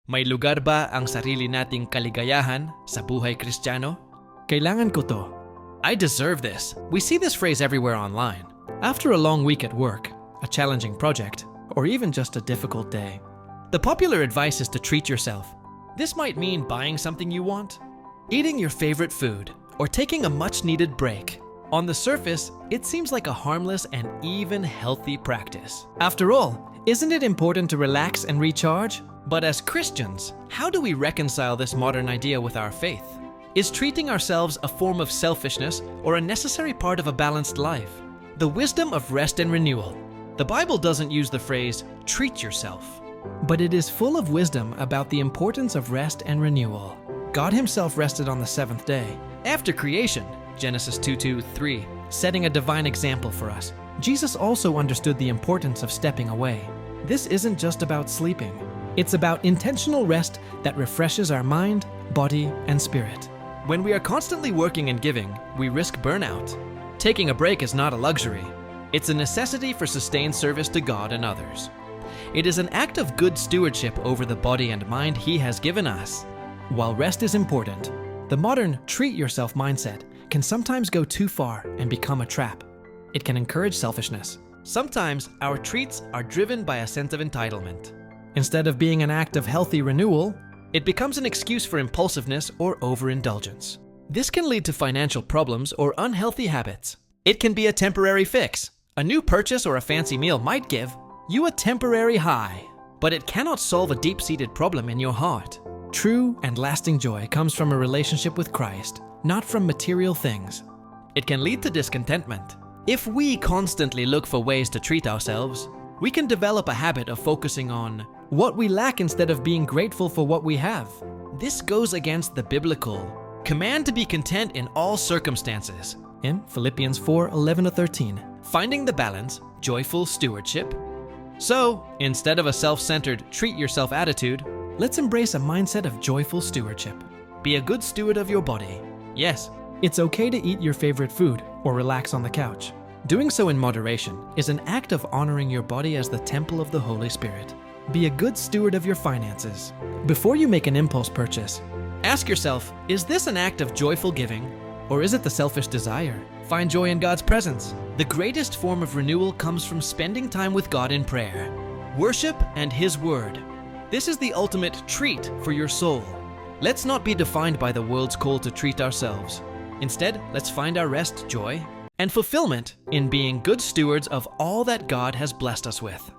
May lugar ba ang sarili nating kaligayahan sa buhay Kristiyano? Kailangan ko to. I deserve this. We see this phrase everywhere online. After a long week at work, a challenging project, or even just a difficult day, the popular advice is to treat yourself. This might mean buying something you want, eating your favorite food, or taking a much-needed break. On the surface, it seems like a harmless and even healthy practice. After all, isn't it important to relax and recharge? But as Christians, how do we reconcile this modern idea with our faith? Is treating ourselves a form of selfishness or a necessary part of a balanced life? The wisdom of rest and renewal. The Bible doesn't use the phrase, treat yourself, but it is full of wisdom about the importance of rest and renewal. God himself rested on the seventh day. After creation, Genesis 2:2-3, setting a divine example for us. Jesus also understood the importance of stepping away. This isn't just about sleeping. It's about intentional rest that refreshes our mind, body, and spirit. When we are constantly working and giving, we risk burnout. Taking a break is not a luxury. It's a necessity for sustained service to God and others. It is an act of good stewardship over the body and mind He has given us. While rest is important, the modern treat-yourself mindset can sometimes go too far and become a trap. It can encourage selfishness. Sometimes our treats are driven by a sense of entitlement. Instead of being an act of healthy renewal, it becomes an excuse for impulsiveness or overindulgence. This can lead to financial problems or unhealthy habits. It can be a temporary fix. A new purchase or a fancy meal might give you a temporary high, but it cannot solve a deep-seated problem in your heart. True and lasting joy comes from a relationship with Christ, not from material things. It can lead to discontentment. If we constantly look for ways to treat ourselves, we can develop a habit of focusing on what we lack instead of being grateful for what we have. This goes against the biblical command to be content in all circumstances. In Philippians 4:11-13, finding the balance, joyful stewardship. So, instead of a self-centered treat-yourself attitude, let's embrace a mindset of joyful stewardship. Be a good steward of your body. Yes, it's okay to eat your favorite food or relax on the couch. Doing so in moderation is an act of honoring your body as the temple of the Holy Spirit. Be a good steward of your finances. Before you make an impulse purchase, ask yourself, is this an act of joyful giving, or is it the selfish desire? Find joy in God's presence. The greatest form of renewal comes from spending time with God in prayer, worship, and His Word. This is the ultimate treat for your soul. Let's not be defined by the world's call to treat ourselves. Instead, let's find our rest, joy, and fulfillment in being good stewards of all that God has blessed us with.